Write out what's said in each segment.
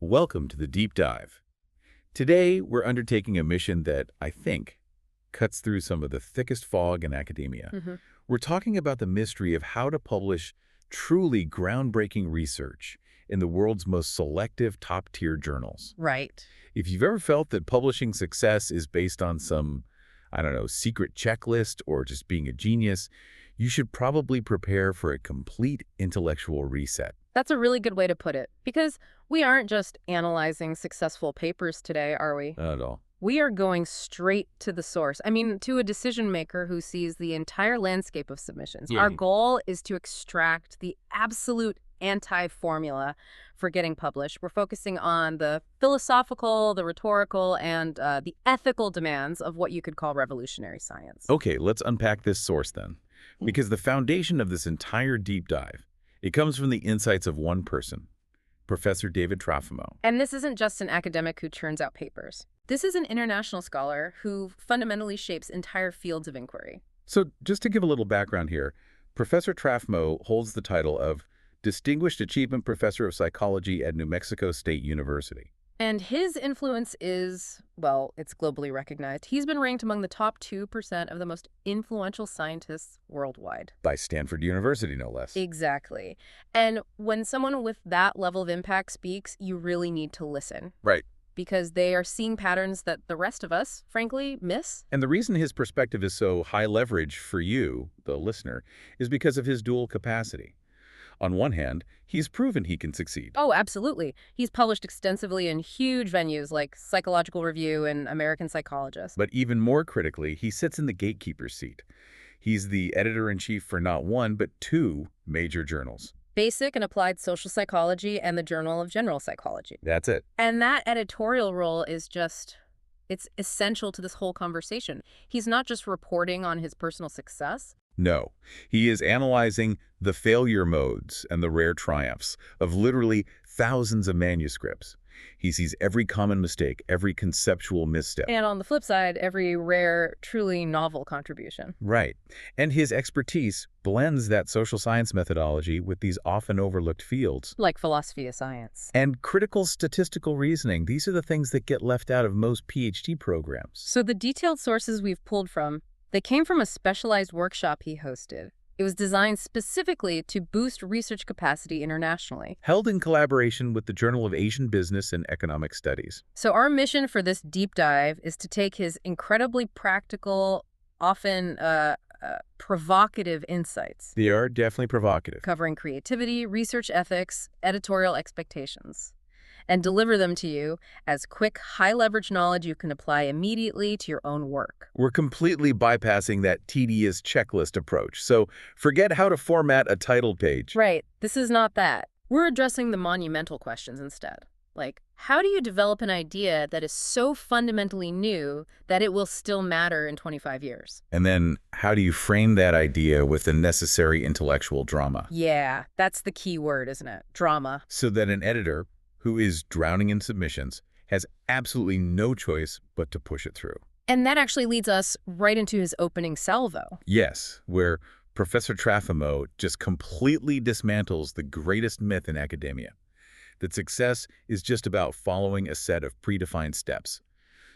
Welcome to the Deep Dive. Today, we're undertaking a mission that, I think, cuts through some of the thickest fog in academia. We're talking about the mystery of how to publish truly groundbreaking research in the world's most selective top-tier journals. Right. If you've ever felt that publishing success is based on some, I don't know, secret checklist or just being a genius, you should probably prepare for a complete intellectual reset. That's a really good way to put it, because we aren't just analyzing successful papers today, are we? Not at all. We are going straight to the source. I mean, to a decision maker who sees the entire landscape of submissions. Our goal is to extract the absolute anti-formula for getting published. We're focusing on the philosophical, the rhetorical, and the ethical demands of what you could call revolutionary science. Okay, let's unpack this source then. Because the foundation of this entire deep dive, it comes from the insights of one person, Professor David Trafimo. And this isn't just an academic who churns out papers. This is an international scholar who fundamentally shapes entire fields of inquiry. So just to give a little background here, Professor Trafimo holds the title of Distinguished Achievement Professor of Psychology at New Mexico State University. And his influence is, well, it's globally recognized. He's been ranked among the top 2% of the most influential scientists worldwide. By Stanford University, no less. Exactly. And when someone with that level of impact speaks, you really need to listen. Right. Because they are seeing patterns that the rest of us, frankly, miss. And the reason his perspective is so high leverage for you, the listener, is because of his dual capacity. On one hand, he's proven he can succeed. Oh, absolutely. He's published extensively in huge venues like Psychological Review and American Psychologist. But even more critically, he sits in the gatekeeper's seat. He's the editor-in-chief for not one, but two major journals. Basic and Applied Social Psychology and the Journal of General Psychology. That's it. And that editorial role is it's essential to this whole conversation. He's not just reporting on his personal success. No, he is analyzing the failure modes and the rare triumphs of literally thousands of manuscripts. He sees every common mistake, every conceptual misstep. And on the flip side, every rare, truly novel contribution. Right. And his expertise blends that social science methodology with these often overlooked fields. Like philosophy of science. And critical statistical reasoning. These are the things that get left out of most PhD programs. So the detailed sources we've pulled from, they came from a specialized workshop he hosted. It was designed specifically to boost research capacity internationally. Held in collaboration with the Journal of Asian Business and Economic Studies. So our mission for this deep dive is to take his incredibly practical, often provocative insights. They are definitely provocative. Covering creativity, research ethics, editorial expectations, and deliver them to you as quick, high-leverage knowledge you can apply immediately to your own work. We're completely bypassing that tedious checklist approach, so forget how to format a title page. Right. This is not that. We're addressing the monumental questions instead. Like, how do you develop an idea that is so fundamentally new that it will still matter in 25 years? And then, how do you frame that idea with the necessary intellectual drama? Yeah, that's the key word, isn't it? Drama. So that an editor who is drowning in submissions has absolutely no choice but to push it through. And that actually leads us right into his opening salvo. Yes, where Professor Trafimo just completely dismantles the greatest myth in academia, that success is just about following a set of predefined steps.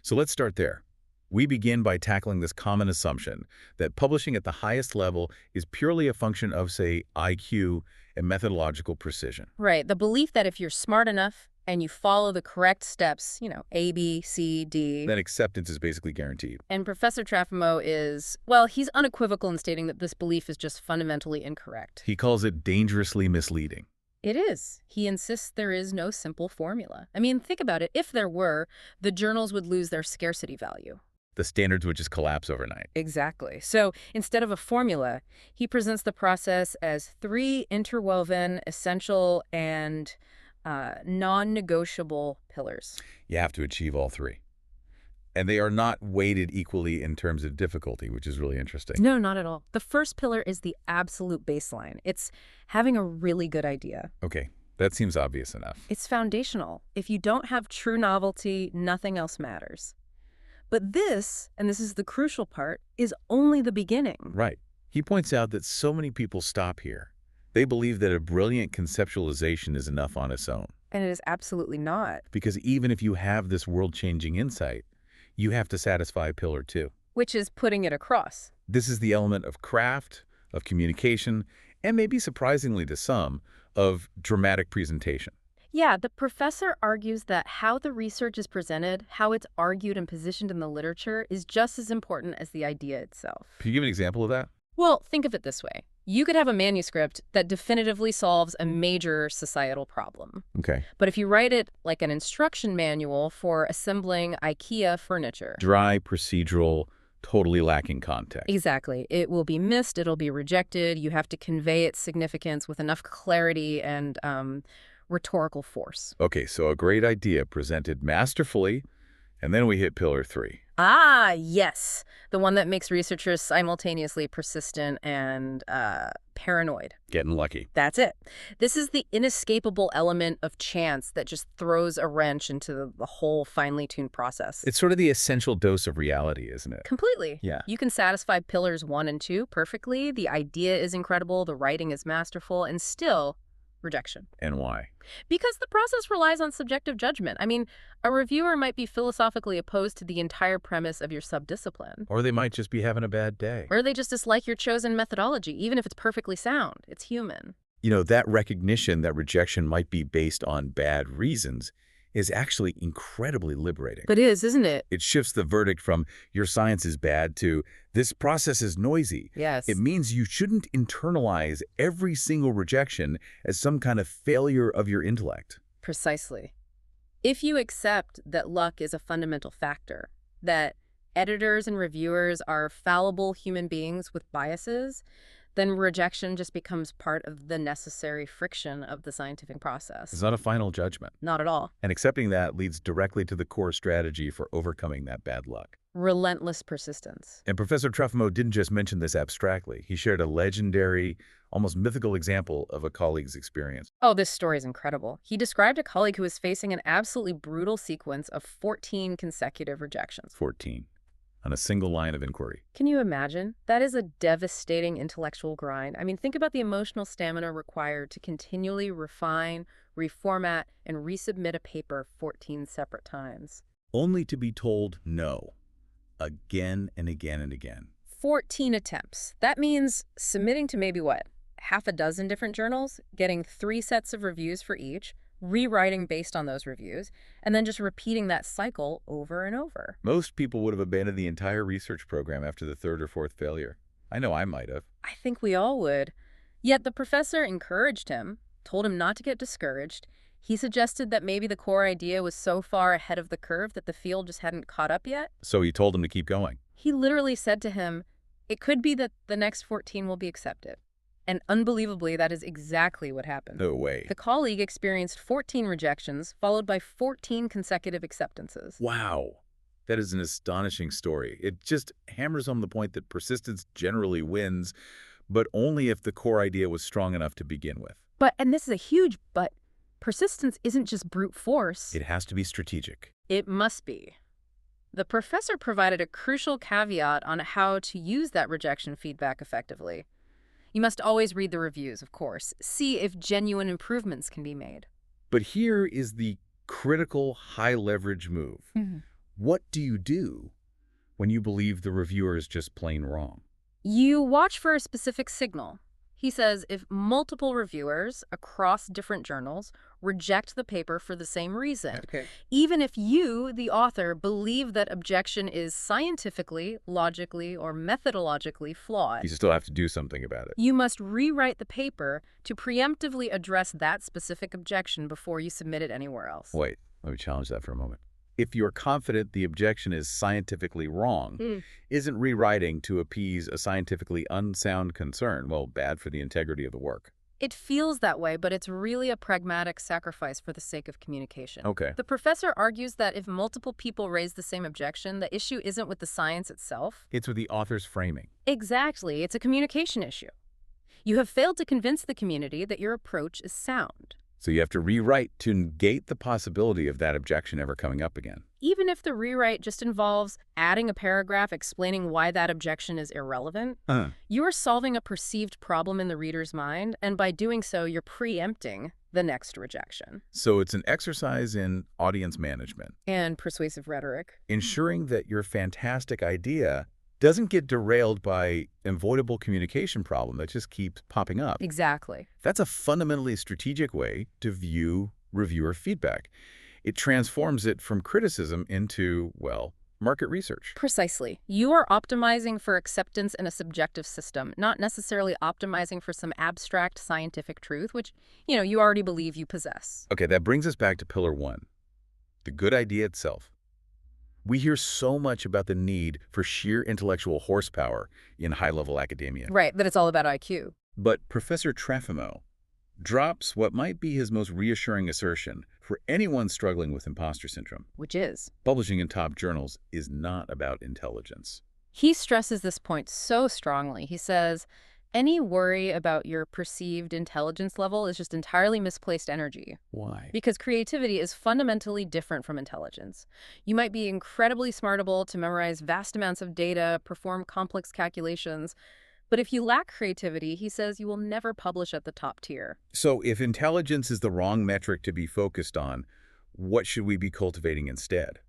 So let's start there. We begin by tackling this common assumption that publishing at the highest level is purely a function of, say, IQ and methodological precision. Right. The belief that if you're smart enough and you follow the correct steps, A, B, C, D. Then acceptance is basically guaranteed. And Professor Trafimo is, well, he's unequivocal in stating that this belief is just fundamentally incorrect. He calls it dangerously misleading. It is. He insists there is no simple formula. I mean, think about it. If there were, the journals would lose their scarcity value. The standards would just collapse overnight. Exactly. So instead of a formula, he presents the process as 3 interwoven, essential, and non-negotiable pillars. You have to achieve all 3. And they are not weighted equally in terms of difficulty, which is really interesting. No, not at all. The first pillar is the absolute baseline. It's having a really good idea. Okay, that seems obvious enough. It's foundational. If you don't have true novelty, nothing else matters. But this, and this is the crucial part, is only the beginning. Right. He points out that so many people stop here. They believe that a brilliant conceptualization is enough on its own. And it is absolutely not. Because even if you have this world-changing insight, you have to satisfy pillar 2. Which is putting it across. This is the element of craft, of communication, and maybe surprisingly to some, of dramatic presentation. Yeah, the professor argues that how the research is presented, how it's argued and positioned in the literature, is just as important as the idea itself. Can you give an example of that? Well, think of it this way. You could have a manuscript that definitively solves a major societal problem. Okay. But if you write it like an instruction manual for assembling IKEA furniture. Dry, procedural, totally lacking context. Exactly. It will be missed, it'll be rejected. You have to convey its significance with enough clarity and rhetorical force. Okay, so a great idea presented masterfully, and then we hit pillar 3. Ah, yes. The one that makes researchers simultaneously persistent and paranoid. Getting lucky. That's it. This is the inescapable element of chance that just throws a wrench into the whole finely tuned process. It's sort of the essential dose of reality, isn't it? Completely. Yeah. You can satisfy pillars 1 and 2 perfectly. The idea is incredible, the writing is masterful, and still rejection. And why? Because the process relies on subjective judgment. I mean, a reviewer might be philosophically opposed to the entire premise of your subdiscipline. Or they might just be having a bad day. Or they just dislike your chosen methodology, even if it's perfectly sound. It's human. You know, that recognition that rejection might be based on bad reasons is actually incredibly liberating. It is, isn't it? It shifts the verdict from your science is bad to this process is noisy. Yes. It means you shouldn't internalize every single rejection as some kind of failure of your intellect. Precisely. If you accept that luck is a fundamental factor, that editors and reviewers are fallible human beings with biases, then rejection just becomes part of the necessary friction of the scientific process. It's not a final judgment. Not at all. And accepting that leads directly to the core strategy for overcoming that bad luck. Relentless persistence. And Professor Trefamo didn't just mention this abstractly. He shared a legendary, almost mythical example of a colleague's experience. Oh, this story is incredible. He described a colleague who was facing an absolutely brutal sequence of 14 consecutive rejections. 14. On a single line of inquiry. Can you imagine? That is a devastating intellectual grind. I mean, think about the emotional stamina required to continually refine, reformat, and resubmit a paper 14 separate times. Only to be told no. Again and again and again. 14 attempts. That means submitting to maybe what? Half a dozen different journals, getting 3 sets of reviews for each, rewriting based on those reviews, and then just repeating that cycle over and over. Most people would have abandoned the entire research program after the 3rd or 4th failure. I know I might have. I think we all would. Yet the professor encouraged him, told him not to get discouraged. He suggested that maybe the core idea was so far ahead of the curve that the field just hadn't caught up yet. So he told him to keep going. He literally said to him, it could be that the next 14 will be accepted. And unbelievably, that is exactly what happened. No way. The colleague experienced 14 rejections, followed by 14 consecutive acceptances. Wow. That is an astonishing story. It just hammers home the point that persistence generally wins, but only if the core idea was strong enough to begin with. But, and this is a huge but, persistence isn't just brute force. It has to be strategic. It must be. The professor provided a crucial caveat on how to use that rejection feedback effectively. You must always read the reviews, of course. See if genuine improvements can be made. But here is the critical high-leverage move. What do you do when you believe the reviewer is just plain wrong? You watch for a specific signal. He says if multiple reviewers across different journals reject the paper for the same reason, even if you, the author, believe that objection is scientifically, logically, or methodologically flawed, You still have to do something about it. you must rewrite the paper to preemptively address that specific objection before you submit it anywhere else. Wait, let me challenge that for a moment. If you're confident the objection is scientifically wrong, isn't rewriting to appease a scientifically unsound concern, well, bad for the integrity of the work? It feels that way, but it's really a pragmatic sacrifice for the sake of communication. Okay. The professor argues that if multiple people raise the same objection, the issue isn't with the science itself. It's with the author's framing. Exactly. It's a communication issue. You have failed to convince the community that your approach is sound. So you have to rewrite to negate the possibility of that objection ever coming up again. Even if the rewrite just involves adding a paragraph explaining why that objection is irrelevant, you are solving a perceived problem in the reader's mind, and by doing so, you're preempting the next rejection. So it's an exercise in audience management. And persuasive rhetoric. Ensuring that your fantastic idea doesn't get derailed by avoidable communication problem that just keeps popping up. Exactly. That's a fundamentally strategic way to view reviewer feedback. It transforms it from criticism into, well, market research. Precisely. You are optimizing for acceptance in a subjective system, not necessarily optimizing for some abstract scientific truth, which, you already believe you possess. Okay, that brings us back to pillar one, the good idea itself. We hear so much about the need for sheer intellectual horsepower in high-level academia. Right, that it's all about IQ. But Professor Trafimo drops what might be his most reassuring assertion for anyone struggling with imposter syndrome. Which is? Publishing in top journals is not about intelligence. He stresses this point so strongly. He says, any worry about your perceived intelligence level is just entirely misplaced energy. Why? Because creativity is fundamentally different from intelligence. You might be incredibly smartable to memorize vast amounts of data, perform complex calculations, but if you lack creativity, he says you will never publish at the top tier. So if intelligence is the wrong metric to be focused on, what should we be cultivating instead?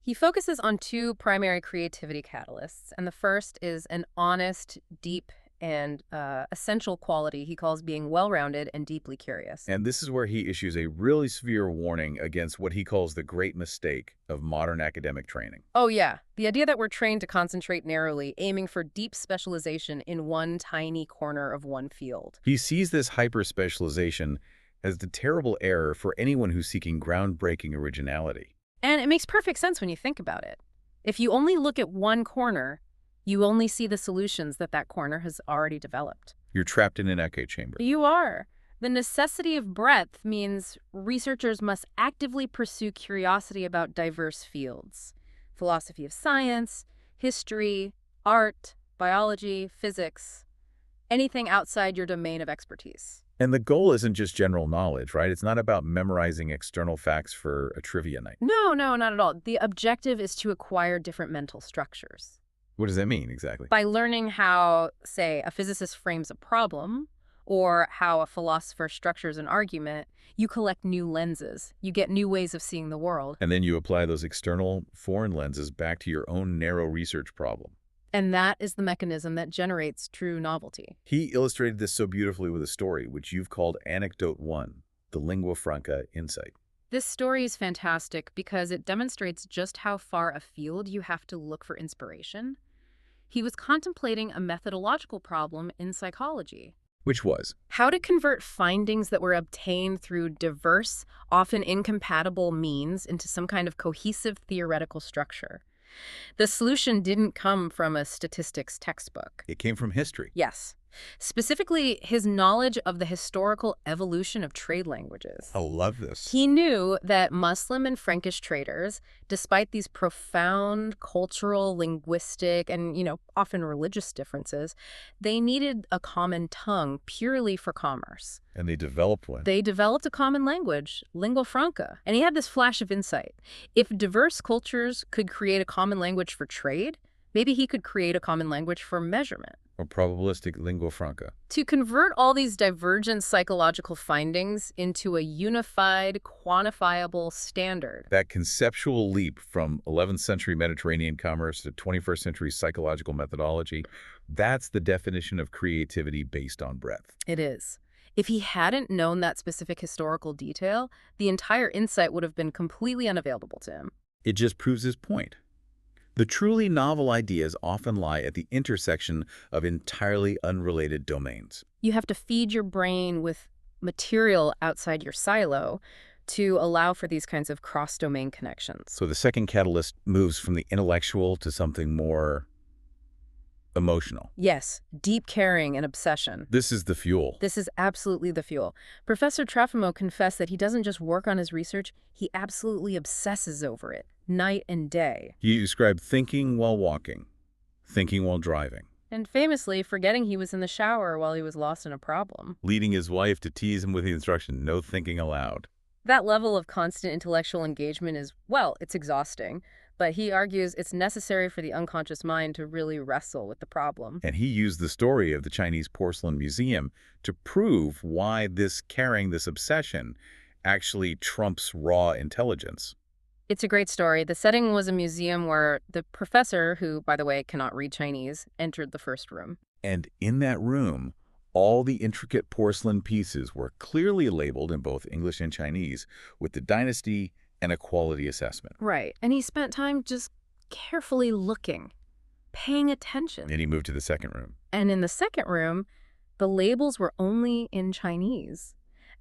He focuses on two primary creativity catalysts, and the first is an honest, deep, and essential quality he calls being well-rounded and deeply curious. And this is where he issues a really severe warning against what he calls the great mistake of modern academic training. Oh yeah, the idea that we're trained to concentrate narrowly, aiming for deep specialization in one tiny corner of one field. He sees this hyper-specialization as the terrible error for anyone who's seeking groundbreaking originality. And it makes perfect sense when you think about it. If you only look at one corner, you only see the solutions that corner has already developed. You're trapped in an echo chamber. You are. The necessity of breadth means researchers must actively pursue curiosity about diverse fields. Philosophy of science, history, art, biology, physics, anything outside your domain of expertise. And the goal isn't just general knowledge, right? It's not about memorizing external facts for a trivia night. No, not at all. The objective is to acquire different mental structures. What does that mean exactly? By learning how, say, a physicist frames a problem or how a philosopher structures an argument, you collect new lenses. You get new ways of seeing the world. And then you apply those external foreign lenses back to your own narrow research problem. And that is the mechanism that generates true novelty. He illustrated this so beautifully with a story, which you've called Anecdote 1, the lingua franca insight. This story is fantastic because it demonstrates just how far afield you have to look for inspiration. He was contemplating a methodological problem in psychology. Which was? How to convert findings that were obtained through diverse, often incompatible means into some kind of cohesive theoretical structure. The solution didn't come from a statistics textbook. It came from history. Yes. Specifically, his knowledge of the historical evolution of trade languages. I love this. He knew that Muslim and Frankish traders, despite these profound cultural, linguistic, and, often religious differences, they needed a common tongue purely for commerce. And they developed one. They developed a common language, lingua franca. And he had this flash of insight. If diverse cultures could create a common language for trade, maybe he could create a common language for measurement. Or probabilistic lingua franca. To convert all these divergent psychological findings into a unified, quantifiable standard. That conceptual leap from 11th century Mediterranean commerce to 21st century psychological methodology, that's the definition of creativity based on breadth. It is. If he hadn't known that specific historical detail, the entire insight would have been completely unavailable to him. It just proves his point. The truly novel ideas often lie at the intersection of entirely unrelated domains. You have to feed your brain with material outside your silo to allow for these kinds of cross-domain connections. So the second catalyst moves from the intellectual to something more emotional. Yes, deep caring and obsession. This is the fuel. This is absolutely the fuel. Professor Trafimo confessed that he doesn't just work on his research, he absolutely obsesses over it, night and day. He described thinking while walking, thinking while driving. And famously, forgetting he was in the shower while he was lost in a problem. Leading his wife to tease him with the instruction, no thinking aloud. That level of constant intellectual engagement is, well, it's exhausting. But he argues it's necessary for the unconscious mind to really wrestle with the problem. And he used the story of the Chinese Porcelain Museum to prove why carrying this obsession actually trumps raw intelligence. It's a great story. The setting was a museum where the professor, who, by the way, cannot read Chinese, entered the first room. And in that room, all the intricate porcelain pieces were clearly labeled in both English and Chinese with the dynasty and a quality assessment. Right. And he spent time just carefully looking, paying attention. Then he moved to the second room. And in the second room, the labels were only in Chinese.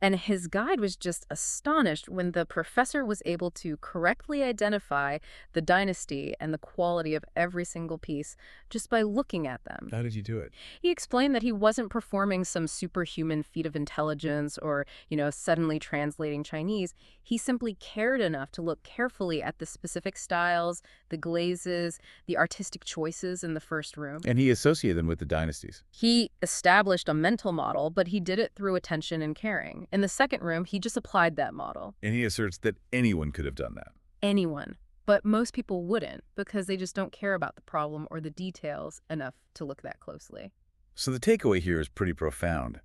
And his guide was just astonished when the professor was able to correctly identify the dynasty and the quality of every single piece just by looking at them. How did you do it? He explained that he wasn't performing some superhuman feat of intelligence or, suddenly translating Chinese. He simply cared enough to look carefully at the specific styles, the glazes, the artistic choices in the first room. And he associated them with the dynasties. He established a mental model, but he did it through attention and caring. In the second room, he just applied that model. And he asserts that anyone could have done that. Anyone. But most people wouldn't, because they just don't care about the problem or the details enough to look that closely. So the takeaway here is pretty profound.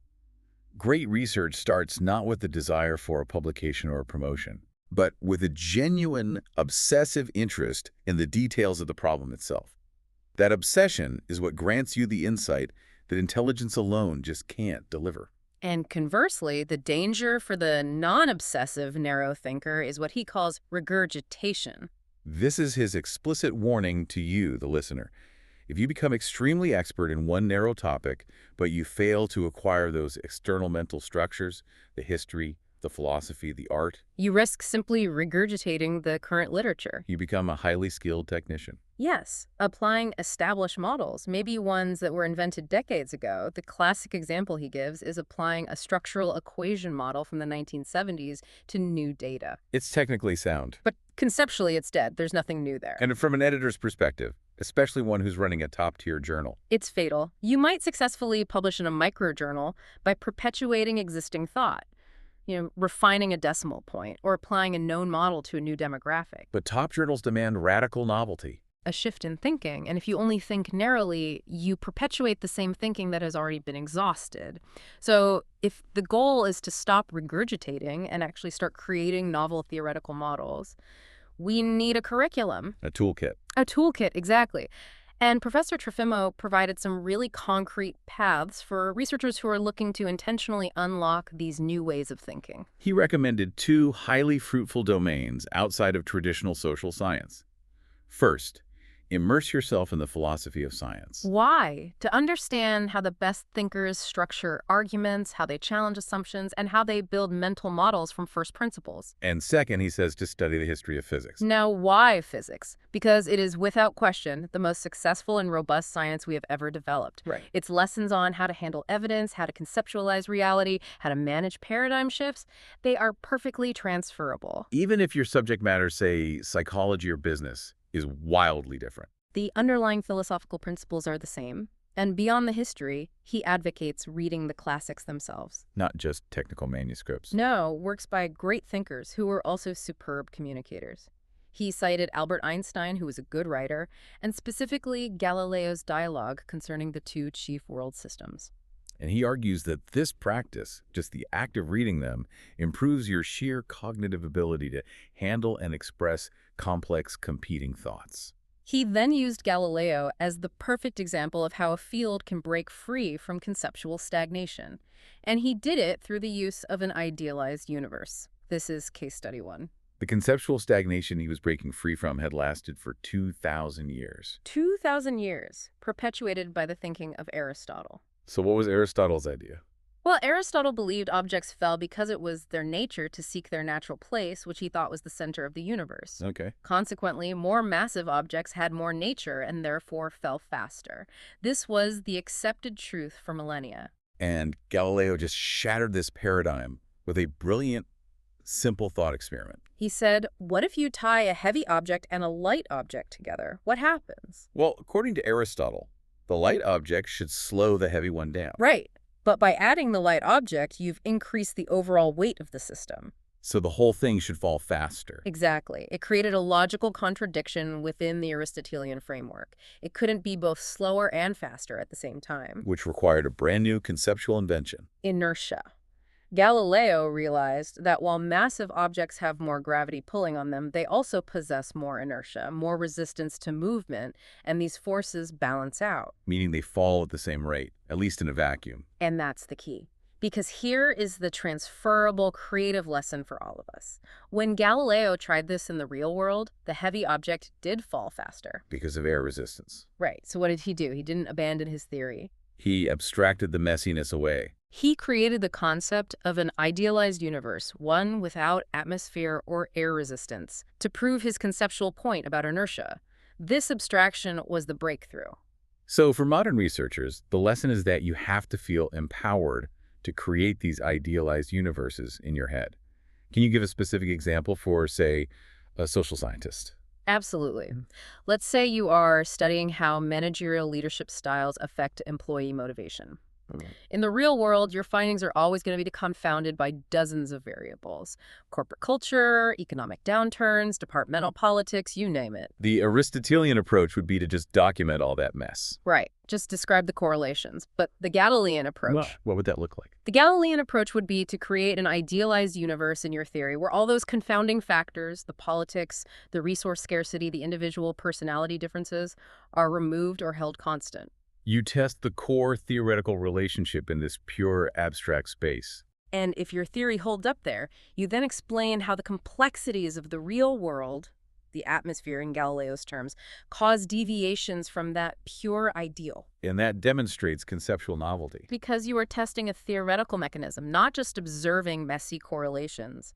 Great research starts not with the desire for a publication or a promotion, but with a genuine, obsessive interest in the details of the problem itself. That obsession is what grants you the insight that intelligence alone just can't deliver. And conversely, the danger for the non-obsessive narrow thinker is what he calls regurgitation. This is his explicit warning to you, the listener. If you become extremely expert in one narrow topic, but you fail to acquire those external mental structures, the history, the philosophy, the art, you risk simply regurgitating the current literature. you become a highly skilled technician. Yes, applying established models, maybe ones that were invented decades ago. The classic example he gives is applying a structural equation model from the 1970s to new data. It's technically sound. But conceptually, it's dead. There's nothing new there. And from an editor's perspective, especially one who's running a top-tier journal, it's fatal. You might successfully publish in a microjournal by perpetuating existing thought, refining a decimal point or applying a known model to a new demographic. but top journals demand radical novelty. A shift in thinking, and if you only think narrowly, you perpetuate the same thinking that has already been exhausted. So if the goal is to stop regurgitating and actually start creating novel theoretical models, we need a curriculum. A toolkit. A toolkit, exactly. And Professor Trefimo provided some really concrete paths for researchers who are looking to intentionally unlock these new ways of thinking. He recommended 2 highly fruitful domains outside of traditional social science. First, immerse yourself in the philosophy of science. Why? To understand how the best thinkers structure arguments, how they challenge assumptions, and how they build mental models from first principles. And second, he says to study the history of physics. Now, why physics? Because it is, without question, the most successful and robust science we have ever developed. Right. Its lessons on how to handle evidence, how to conceptualize reality, how to manage paradigm shifts, they are perfectly transferable. Even if your subject matter, say, psychology or business, is wildly different. The underlying philosophical principles are the same, and beyond the history, he advocates reading the classics themselves. Not just technical manuscripts. No, works by great thinkers who were also superb communicators. He cited Albert Einstein, who was a good writer, and specifically Galileo's dialogue concerning the 2 chief world systems. And he argues that this practice, just the act of reading them, improves your sheer cognitive ability to handle and express complex competing thoughts. He then used Galileo as the perfect example of how a field can break free from conceptual stagnation. And he did it through the use of an idealized universe. This is case study 1. The conceptual stagnation he was breaking free from had lasted for 2,000 years. 2,000 years, perpetuated by the thinking of Aristotle. So what was Aristotle's idea? Well, Aristotle believed objects fell because it was their nature to seek their natural place, which he thought was the center of the universe. Okay. Consequently, more massive objects had more nature and therefore fell faster. This was the accepted truth for millennia. And Galileo just shattered this paradigm with a brilliant, simple thought experiment. He said, what if you tie a heavy object and a light object together? What happens? Well, according to Aristotle, the light object should slow the heavy one down. Right. But by adding the light object, you've increased the overall weight of the system. So the whole thing should fall faster. Exactly. It created a logical contradiction within the Aristotelian framework. It couldn't be both slower and faster at the same time. Which required a brand new conceptual invention. Inertia. Galileo realized that while massive objects have more gravity pulling on them, they also possess more inertia, more resistance to movement, and these forces balance out. Meaning they fall at the same rate, at least in a vacuum. And that's the key. Because here is the transferable creative lesson for all of us. When Galileo tried this in the real world, the heavy object did fall faster. Because of air resistance. Right. So what did he do? He didn't abandon his theory. He abstracted the messiness away. He created the concept of an idealized universe, one without atmosphere or air resistance, to prove his conceptual point about inertia. This abstraction was the breakthrough. So for modern researchers, the lesson is that you have to feel empowered to create these idealized universes in your head. Can you give a specific example for, say, a social scientist? Absolutely. Let's say you are studying how managerial leadership styles affect employee motivation. In the real world, your findings are always going to be confounded by dozens of variables. Corporate culture, economic downturns, departmental politics, you name it. The Aristotelian approach would be to just document all that mess. Right. Just describe the correlations. But the Galilean approach... What would that look like? The Galilean approach would be to create an idealized universe in your theory where all those confounding factors, the politics, the resource scarcity, the individual personality differences, are removed or held constant. You test the core theoretical relationship in this pure abstract space. And if your theory holds up there, you then explain how the complexities of the real world, the atmosphere in Galileo's terms, cause deviations from that pure ideal. And that demonstrates conceptual novelty. Because you are testing a theoretical mechanism, not just observing messy correlations.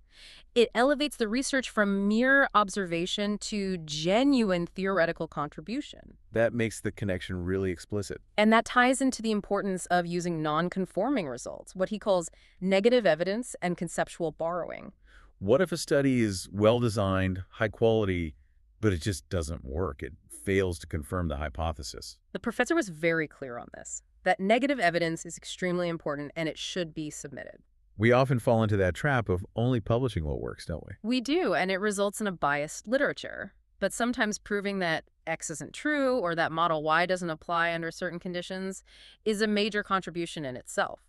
It elevates the research from mere observation to genuine theoretical contribution. That makes the connection really explicit. And that ties into the importance of using non-conforming results, what he calls negative evidence and conceptual borrowing. What if a study is well-designed, high quality, but it just doesn't work? It fails to confirm the hypothesis. The professor was very clear on this, that negative evidence is extremely important and it should be submitted. We often fall into that trap of only publishing what works, don't we? We do, and it results in a biased literature. But sometimes proving that X isn't true or that model Y doesn't apply under certain conditions is a major contribution in itself.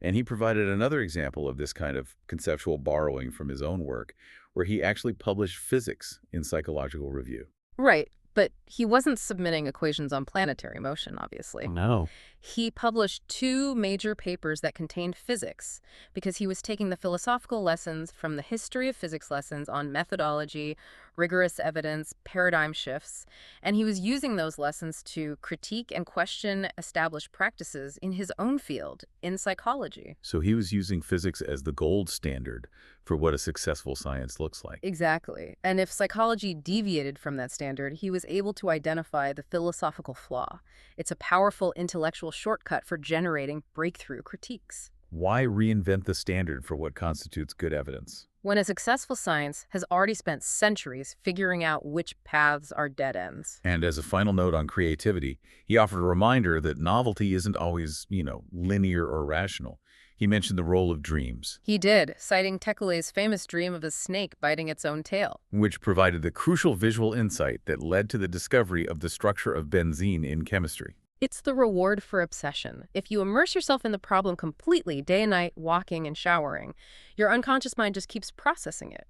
And he provided another example of this kind of conceptual borrowing from his own work, where he actually published physics in Psychological Review. Right, but he wasn't submitting equations on planetary motion, obviously. No. He published 2 major papers that contained physics because he was taking the philosophical lessons from the history of physics lessons on methodology, rigorous evidence, paradigm shifts, and he was using those lessons to critique and question established practices in his own field, in psychology. So he was using physics as the gold standard for what a successful science looks like. Exactly. And if psychology deviated from that standard, he was able to identify the philosophical flaw. It's a powerful intellectual shortcut for generating breakthrough critiques. Why reinvent the standard for what constitutes good evidence? When a successful science has already spent centuries figuring out which paths are dead ends. And as a final note on creativity, he offered a reminder that novelty isn't always, linear or rational. He mentioned the role of dreams. He did, citing Tekele's famous dream of a snake biting its own tail. Which provided the crucial visual insight that led to the discovery of the structure of benzene in chemistry. It's the reward for obsession. If you immerse yourself in the problem completely, day and night, walking and showering, your unconscious mind just keeps processing it.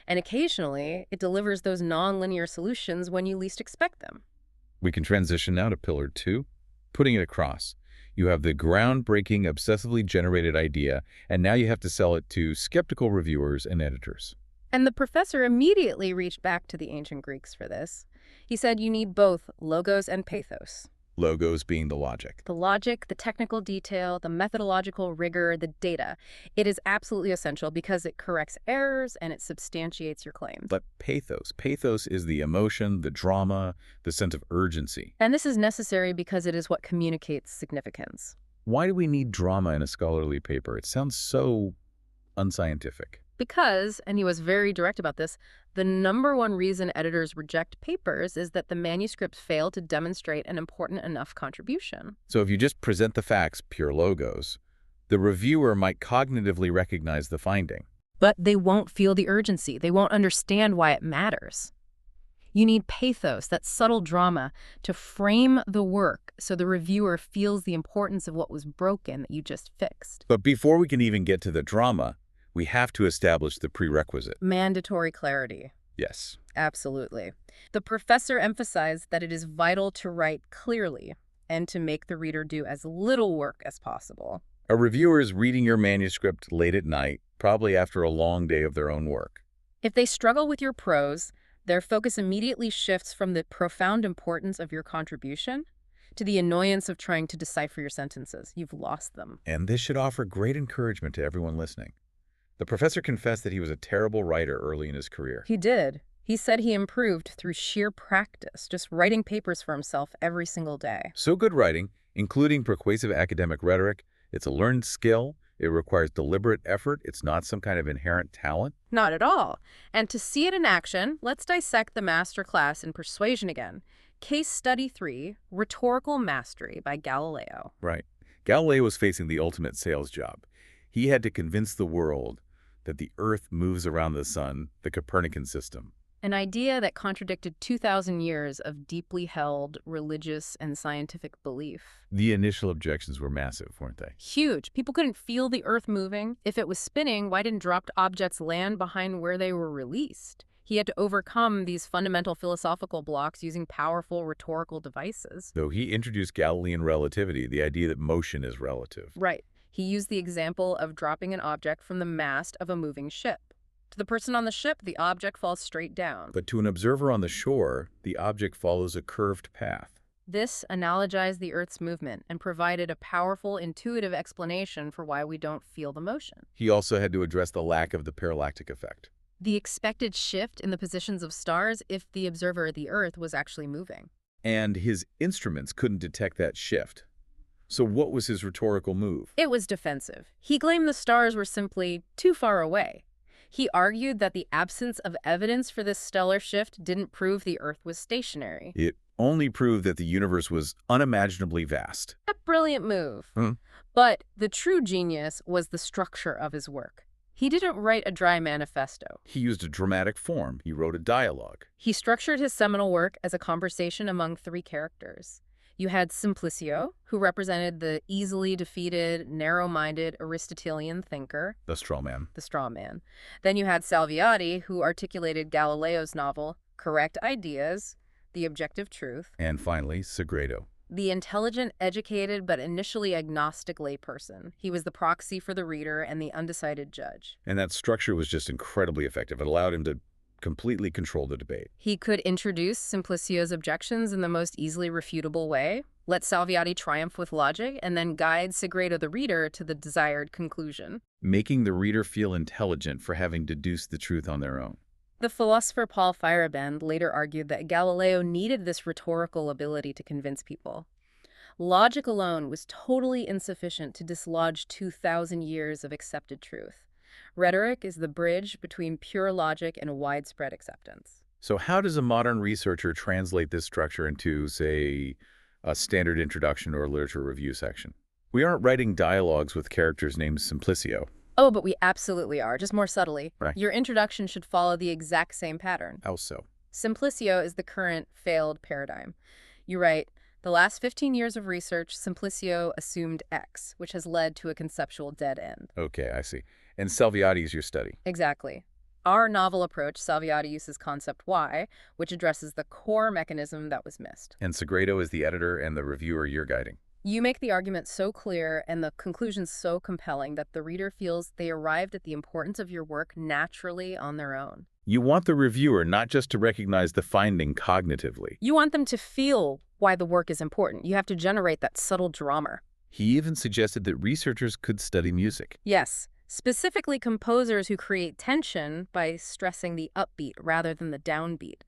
And occasionally, it delivers those non-linear solutions when you least expect them. We can transition now to Pillar 2, putting it across. You have the groundbreaking, obsessively generated idea, and now you have to sell it to skeptical reviewers and editors. And the professor immediately reached back to the ancient Greeks for this. He said you need both logos and pathos. Logos being the logic. The logic, the technical detail, the methodological rigor, the data. It is absolutely essential because it corrects errors and it substantiates your claims. But pathos is the emotion, the drama, the sense of urgency. And this is necessary because it is what communicates significance. Why do we need drama in a scholarly paper? It sounds so unscientific. Because, and he was very direct about this, the #1 reason editors reject papers is that the manuscripts fail to demonstrate an important enough contribution. So if you just present the facts, pure logos, the reviewer might cognitively recognize the finding. but they won't feel the urgency. They won't understand why it matters. You need pathos, that subtle drama, to frame the work so the reviewer feels the importance of what was broken that you just fixed. But before we can even get to the drama, we have to establish the prerequisite. Mandatory clarity. Yes. Absolutely. The professor emphasized that it is vital to write clearly and to make the reader do as little work as possible. A reviewer is reading your manuscript late at night, probably after a long day of their own work. If they struggle with your prose, their focus immediately shifts from the profound importance of your contribution to the annoyance of trying to decipher your sentences. You've lost them. And this should offer great encouragement to everyone listening. The professor confessed that he was a terrible writer early in his career. He did. He said he improved through sheer practice, just writing papers for himself every single day. So good writing, including persuasive academic rhetoric, it's a learned skill. It requires deliberate effort. It's not some kind of inherent talent. Not at all. And to see it in action, let's dissect the master class in persuasion again. Case Study 3, Rhetorical Mastery by Galileo. Right. Galileo was facing the ultimate sales job. He had to convince the world that the Earth moves around the sun, the Copernican system. An idea that contradicted 2,000 years of deeply held religious and scientific belief. The initial objections were massive, weren't they? Huge. People couldn't feel the Earth moving. If it was spinning, why didn't dropped objects land behind where they were released? He had to overcome these fundamental philosophical blocks using powerful rhetorical devices. Though he introduced Galilean relativity, the idea that motion is relative. Right. He used the example of dropping an object from the mast of a moving ship. To the person on the ship, the object falls straight down. But to an observer on the shore, the object follows a curved path. This analogized the Earth's movement and provided a powerful, intuitive explanation for why we don't feel the motion. He also had to address the lack of the parallactic effect. The expected shift in the positions of stars if the observer, the Earth, was actually moving. And his instruments couldn't detect that shift. So what was his rhetorical move? It was defensive. He claimed the stars were simply too far away. He argued that the absence of evidence for this stellar shift didn't prove the Earth was stationary. It only proved that the universe was unimaginably vast. A brilliant move. But the true genius was the structure of his work. He didn't write a dry manifesto. He used a dramatic form. He wrote a dialogue. He structured his seminal work as a conversation among three characters. You had Simplicio, who represented the easily defeated, narrow-minded Aristotelian thinker. The straw man. The straw man. Then you had Salviati, who articulated Galileo's novel, Correct Ideas, The Objective Truth. And finally, Sagredo. The intelligent, educated, but initially agnostic layperson. He was the proxy for the reader and the undecided judge. And that structure was just incredibly effective. It allowed him to completely control the debate. He could introduce Simplicio's objections in the most easily refutable way, let Salviati triumph with logic, and then guide Sagredo the reader to the desired conclusion. Making the reader feel intelligent for having deduced the truth on their own. The philosopher Paul Feyerabend later argued that Galileo needed this rhetorical ability to convince people. Logic alone was totally insufficient to dislodge 2,000 years of accepted truth. Rhetoric is the bridge between pure logic and widespread acceptance. So how does a modern researcher translate this structure into, say, a standard introduction or literature review section? We aren't writing dialogues with characters named Simplicio. Oh, but we absolutely are, just more subtly. Right. Your introduction should follow the exact same pattern. How so? Simplicio is the current failed paradigm. You write, the last 15 years of research, Simplicio assumed X, which has led to a conceptual dead end. Okay, I see. And Salviati is your study. Exactly. Our novel approach, Salviati uses concept Y, which addresses the core mechanism that was missed. And Sagredo is the editor and the reviewer you're guiding. You make the argument so clear and the conclusion so compelling that the reader feels they arrived at the importance of your work naturally on their own. You want the reviewer not just to recognize the finding cognitively. You want them to feel why the work is important. You have to generate that subtle drama. He even suggested that researchers could study music. Yes, specifically composers who create tension by stressing the upbeat rather than the downbeat.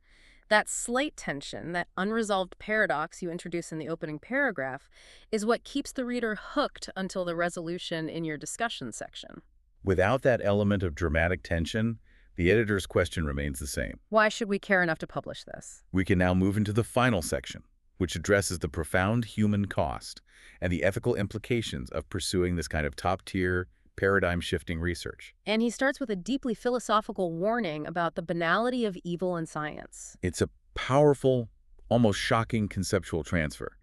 That slight tension, that unresolved paradox you introduce in the opening paragraph, is what keeps the reader hooked until the resolution in your discussion section. Without that element of dramatic tension, the editor's question remains the same. Why should we care enough to publish this? We can now move into the final section, which addresses the profound human cost and the ethical implications of pursuing this kind of top-tier, paradigm-shifting research. And he starts with a deeply philosophical warning about the banality of evil in science. It's a powerful, almost shocking conceptual transfer.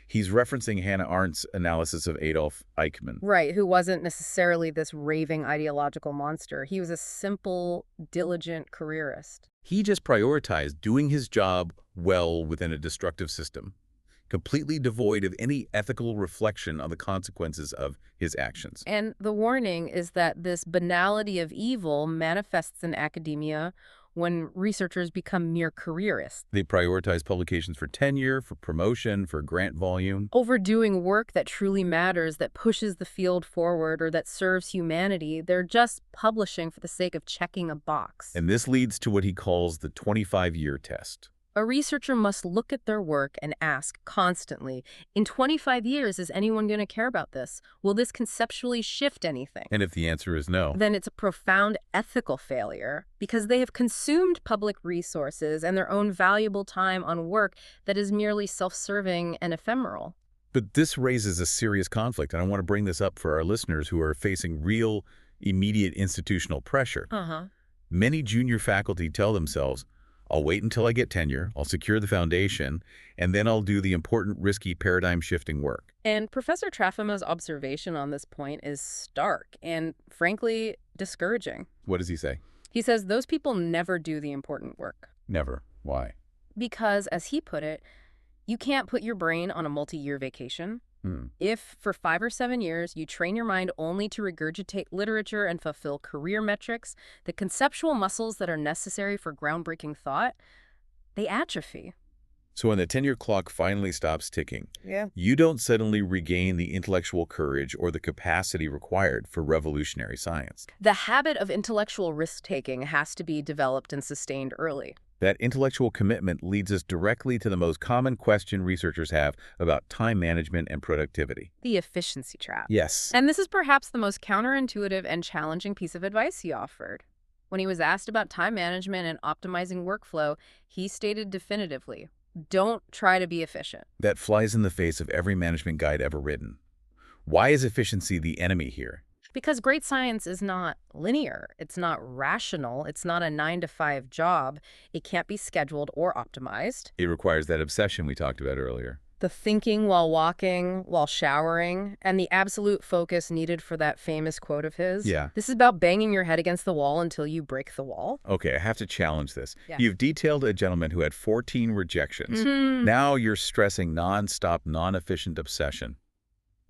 He's referencing Hannah Arendt's analysis of Adolf Eichmann. Right, who wasn't necessarily this raving ideological monster. He was a simple, diligent careerist. He just prioritized doing his job well within a destructive system, completely devoid of any ethical reflection on the consequences of his actions. And the warning is that this banality of evil manifests in academia when researchers become mere careerists. They prioritize publications for tenure, for promotion, for grant volume. Overdoing work that truly matters, that pushes the field forward, or that serves humanity. They're just publishing for the sake of checking a box. And this leads to what he calls the 25-year test. A researcher must look at their work and ask constantly, in 25 years, is anyone going to care about this? Will this conceptually shift anything? And if the answer is no, then it's a profound ethical failure because they have consumed public resources and their own valuable time on work that is merely self-serving and ephemeral. But this raises a serious conflict, and I want to bring this up for our listeners who are facing real, immediate institutional pressure. Many junior faculty tell themselves, I'll wait until I get tenure, I'll secure the foundation, and then I'll do the important, risky, paradigm-shifting work. And Professor Trafimov's observation on this point is stark and, frankly, discouraging. What does he say? He says those people never do the important work. Never. Why? Because, as he put it, you can't put your brain on a multi-year vacation. If, for 5 or 7 years, you train your mind only to regurgitate literature and fulfill career metrics, the conceptual muscles that are necessary for groundbreaking thought, they atrophy. So when the tenure clock finally stops ticking, you don't suddenly regain the intellectual courage or the capacity required for revolutionary science. The habit of intellectual risk-taking has to be developed and sustained early. That intellectual commitment leads us directly to the most common question researchers have about time management and productivity. The efficiency trap. Yes. And this is perhaps the most counterintuitive and challenging piece of advice he offered. When he was asked about time management and optimizing workflow, he stated definitively, don't try to be efficient. That flies in the face of every management guide ever written. Why is efficiency the enemy here? Because great science is not linear. It's not rational. It's not a 9-to-5 job. It can't be scheduled or optimized. It requires that obsession we talked about earlier. The thinking while walking, while showering, and the absolute focus needed for that famous quote of his. This is about banging your head against the wall until you break the wall. Okay, I have to challenge this. You've detailed a gentleman who had 14 rejections. Now you're stressing non-stop, non-efficient obsession.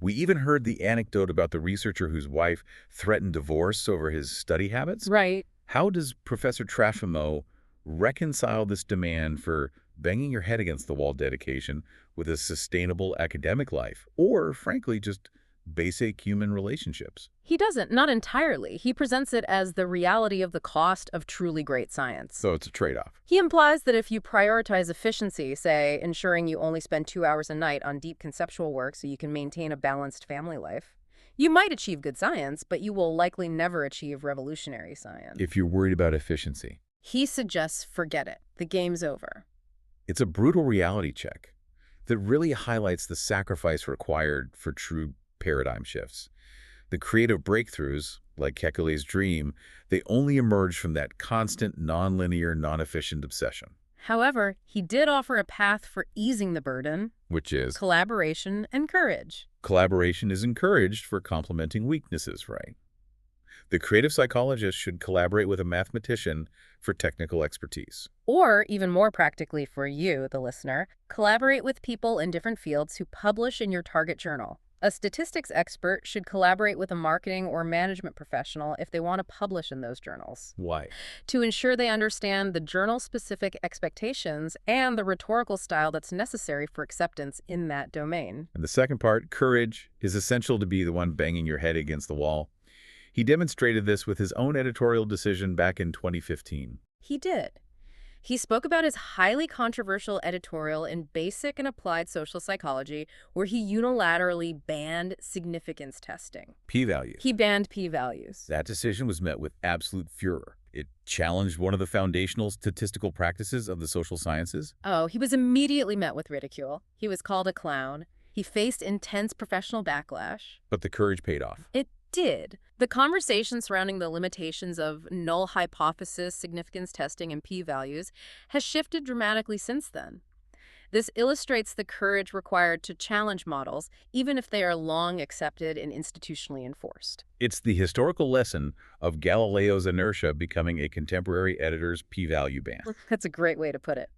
We even heard the anecdote about the researcher whose wife threatened divorce over his study habits. Right. How does Professor Trafimo reconcile this demand for banging your head against the wall dedication with a sustainable academic life, or, frankly, just basic human relationships? He doesn't, not entirely. He presents it as the reality of the cost of truly great science. So it's a trade-off. He implies that if you prioritize efficiency, say, ensuring you only spend 2 hours a night on deep conceptual work so you can maintain a balanced family life, you might achieve good science, but you will likely never achieve revolutionary science. If you're worried about efficiency. He suggests forget it. The game's over. It's a brutal reality check that really highlights the sacrifice required for true paradigm shifts. The creative breakthroughs, like Kekule's dream, they only emerge from that constant, non-linear, non-efficient obsession. However, he did offer a path for easing the burden, which is collaboration and courage. Collaboration is encouraged for complementing weaknesses, right? The creative psychologist should collaborate with a mathematician for technical expertise. Or, even more practically for you, the listener, collaborate with people in different fields who publish in your target journal. A statistics expert should collaborate with a marketing or management professional if they want to publish in those journals. Why? To ensure they understand the journal-specific expectations and the rhetorical style that's necessary for acceptance in that domain. And the second part, courage, is essential to be the one banging your head against the wall. He demonstrated this with his own editorial decision back in 2015. He did. He spoke about his highly controversial editorial in Basic and Applied Social Psychology, where he unilaterally banned significance testing. P-values. He banned p-values. That decision was met with absolute furor. It challenged one of the foundational statistical practices of the social sciences. Oh, he was immediately met with ridicule. He was called a clown. He faced intense professional backlash. But the courage paid off. It did. The conversation surrounding the limitations of null hypothesis, significance testing, and p-values has shifted dramatically since then. This illustrates the courage required to challenge models, even if they are long accepted and institutionally enforced. It's the historical lesson of Galileo's inertia becoming a contemporary editor's p-value ban. That's a great way to put it.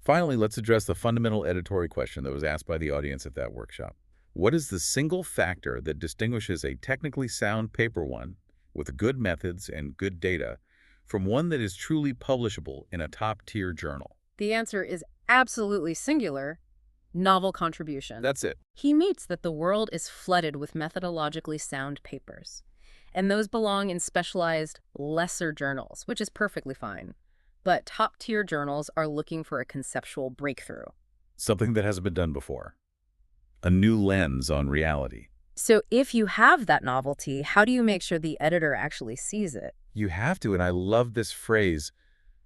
Finally, let's address the fundamental editorial question that was asked by the audience at that workshop. What is the single factor that distinguishes a technically sound paper one with good methods and good data from one that is truly publishable in a top-tier journal? The answer is absolutely singular: novel contribution. That's it. He meets that the world is flooded with methodologically sound papers, and those belong in specialized, lesser journals, which is perfectly fine. But top-tier journals are looking for a conceptual breakthrough. Something that hasn't been done before. A new lens on reality. So if you have that novelty, how do you make sure the editor actually sees it? You have to, and I love this phrase,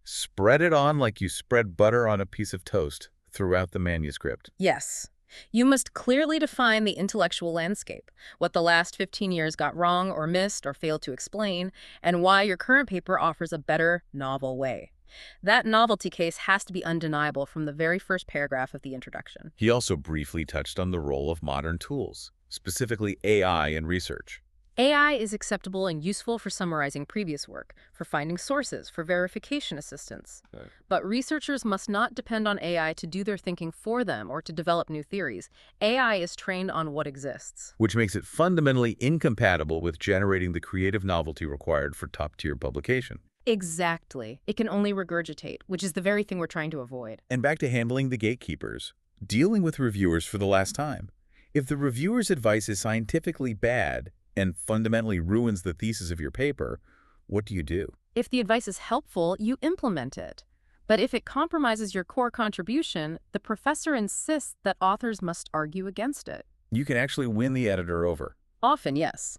spread it on like you spread butter on a piece of toast throughout the manuscript. Yes. You must clearly define the intellectual landscape, what the last 15 years got wrong or missed or failed to explain, and why your current paper offers a better, novel way. That novelty case has to be undeniable from the very first paragraph of the introduction. He also briefly touched on the role of modern tools, specifically AI in research. AI is acceptable and useful for summarizing previous work, for finding sources, for verification assistance. Okay. But researchers must not depend on AI to do their thinking for them or to develop new theories. AI is trained on what exists. Which makes it fundamentally incompatible with generating the creative novelty required for top-tier publication. Exactly. It can only regurgitate, which is the very thing we're trying to avoid. And back to handling the gatekeepers, dealing with reviewers for the last time. If the reviewer's advice is scientifically bad and fundamentally ruins the thesis of your paper, what do you do? If the advice is helpful, you implement it. But if it compromises your core contribution, the professor insists that authors must argue against it. You can actually win the editor over. Often, yes.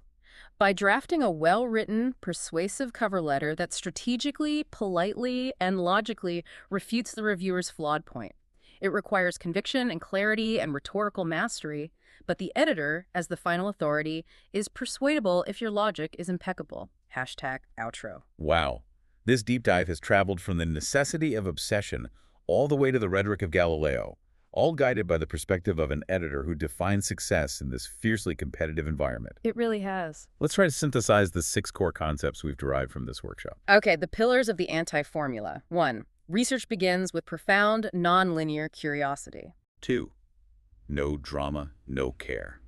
By drafting a well-written, persuasive cover letter that strategically, politely, and logically refutes the reviewer's flawed point. It requires conviction and clarity and rhetorical mastery, but the editor, as the final authority, is persuadable if your logic is impeccable. #outro. Wow. This deep dive has traveled from the necessity of obsession all the way to the rhetoric of Galileo, all guided by the perspective of an editor who defines success in this fiercely competitive environment. It really has. Let's try to synthesize the 6 core concepts we've derived from this workshop. Okay, the pillars of the anti-formula. 1. Research begins with profound, non-linear curiosity. 2. No drama, no care.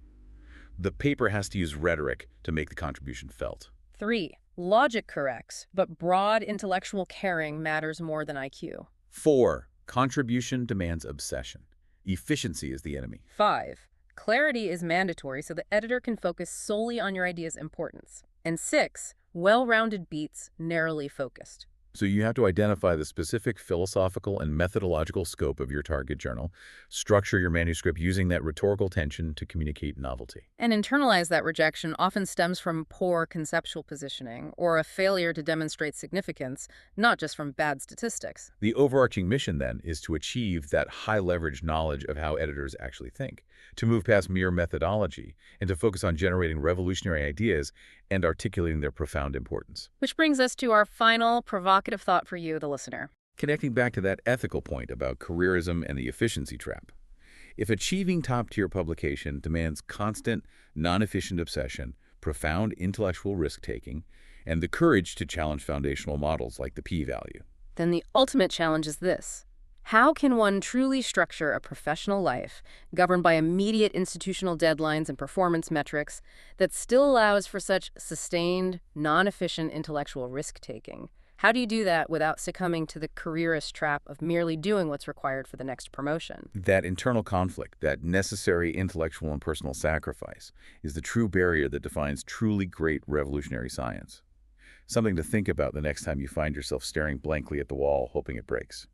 The paper has to use rhetoric to make the contribution felt. 3. Logic corrects, but broad intellectual caring matters more than IQ. 4. Contribution demands obsession. Efficiency is the enemy. 5. Clarity is mandatory so the editor can focus solely on your idea's importance. And 6. Well-rounded beats, narrowly focused. So you have to identify the specific philosophical and methodological scope of your target journal, structure your manuscript using that rhetorical tension to communicate novelty. And internalize that rejection often stems from poor conceptual positioning or a failure to demonstrate significance, not just from bad statistics. The overarching mission, then, is to achieve that high-leverage knowledge of how editors actually think, to move past mere methodology, and to focus on generating revolutionary ideas and articulating their profound importance. Which brings us to our final provocative thought for you, the listener. Connecting back to that ethical point about careerism and the efficiency trap. If achieving top-tier publication demands constant, non-efficient obsession, profound intellectual risk-taking, and the courage to challenge foundational models like the p-value, then the ultimate challenge is this. How can one truly structure a professional life governed by immediate institutional deadlines and performance metrics that still allows for such sustained, non-efficient intellectual risk-taking? How do you do that without succumbing to the careerist trap of merely doing what's required for the next promotion? That internal conflict, that necessary intellectual and personal sacrifice, is the true barrier that defines truly great revolutionary science. Something to think about the next time you find yourself staring blankly at the wall, hoping it breaks.